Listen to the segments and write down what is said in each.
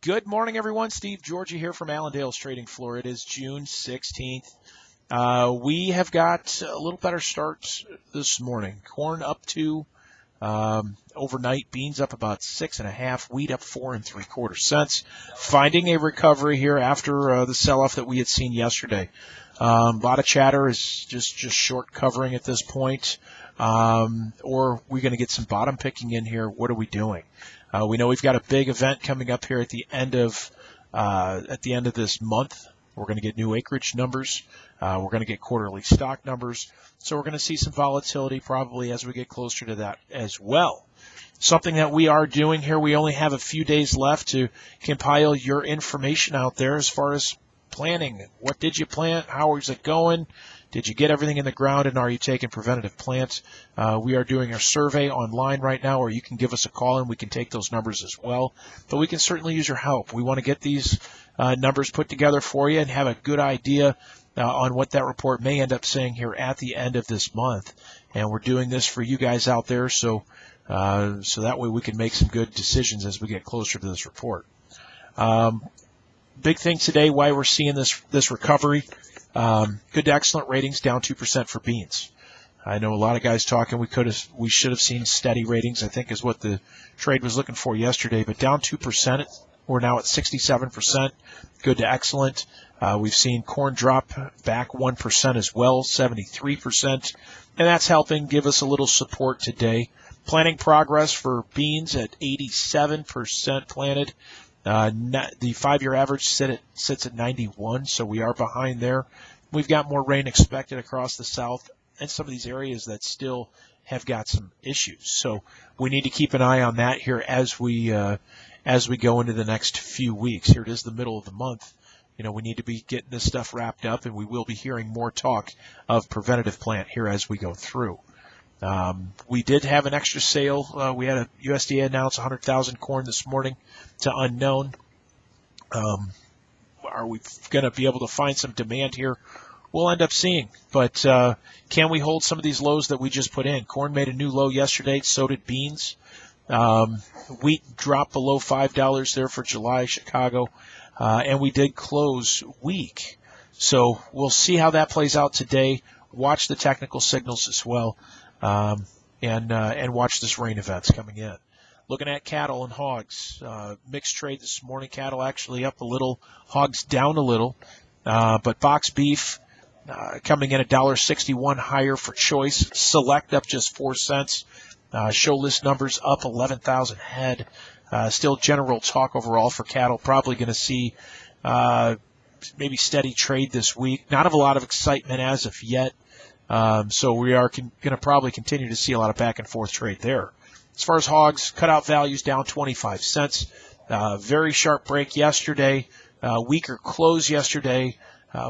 Good morning, everyone. Steve Georgie here from Allendale Trading Floor. It is June 16th. We have got a little better start this morning. Corn up to overnight, beans up about 6.5, wheat up 4.75 cents. Finding a recovery here after the sell-off that we had seen yesterday. A lot of chatter is just short covering at this point. Or we're going to get some bottom picking in here. What are we doing? We know we've got a big event coming up here at the end of this month. We're going to get new acreage numbers. We're going to get quarterly stock numbers. So we're going to see some volatility probably as we get closer to that as well. Something that we are doing here, we only have a few days left to compile your information out there as far as planning. What did you plant? How is it going? Did you get everything in the ground, and are you taking preventative plants? We are doing a survey online right now, or you can give us a call, and we can take those numbers as well. But we can certainly use your help. We want to get these numbers put together for you and have a good idea on what that report may end up saying here at the end of this month. And we're doing this for you guys out there, so that way we can make some good decisions as we get closer to this report. Big thing today, why we're seeing this recovery. Good to excellent ratings, down 2% for beans. I know a lot of guys talking we should have seen steady ratings, I think is what the trade was looking for yesterday, but down 2%. We're now at 67%. Good to excellent. We've seen corn drop back 1% as well, 73%. And that's helping give us a little support today. Planting progress for beans at 87% planted. The 5-year average sits at 91, so we are behind there. We've got more rain expected across the south and some of these areas that still have got some issues. So we need to keep an eye on that here as we go into the next few weeks. Here it is, the middle of the month. We need to be getting this stuff wrapped up, and we will be hearing more talk of preventative plant here as we go through. We did have an extra sale. We had a USDA announce 100,000 corn this morning to unknown. Are we going to be able to find some demand here? We'll end up seeing. But can we hold some of these lows that we just put in? Corn made a new low yesterday. So did beans. Wheat dropped below $5 there for July, Chicago. And we did close weak. So we'll see how that plays out today. Watch the technical signals as well. And watch this rain events coming in. Looking at cattle and hogs, mixed trade this morning. Cattle actually up a little, hogs down a little. But box beef coming in $1.61 higher for choice. Select up just 4 cents. Show list numbers up 11,000 head. Still general talk overall for cattle. Probably going to see maybe steady trade this week. Not a lot of excitement as of yet. So we are going to probably continue to see a lot of back and forth trade there. As far as hogs, cutout values down 25 cents. Very sharp break yesterday. Weaker close yesterday.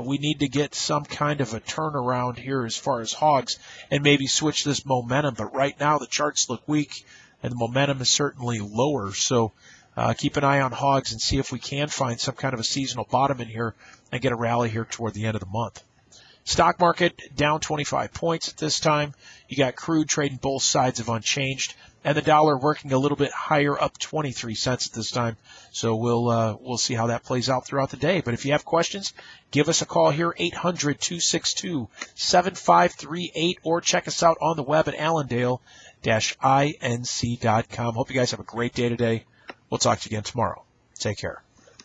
We need to get some kind of a turnaround here as far as hogs and maybe switch this momentum. But right now the charts look weak and the momentum is certainly lower. So keep an eye on hogs and see if we can find some kind of a seasonal bottom in here and get a rally here toward the end of the month. Stock market down 25 points at this time. You got crude trading both sides of unchanged, and the dollar working a little bit higher, up 23 cents at this time. So we'll see how that plays out throughout the day. But if you have questions, give us a call here, 800-262-7538, or check us out on the web at allendale-inc.com. Hope you guys have a great day today. We'll talk to you again tomorrow. Take care.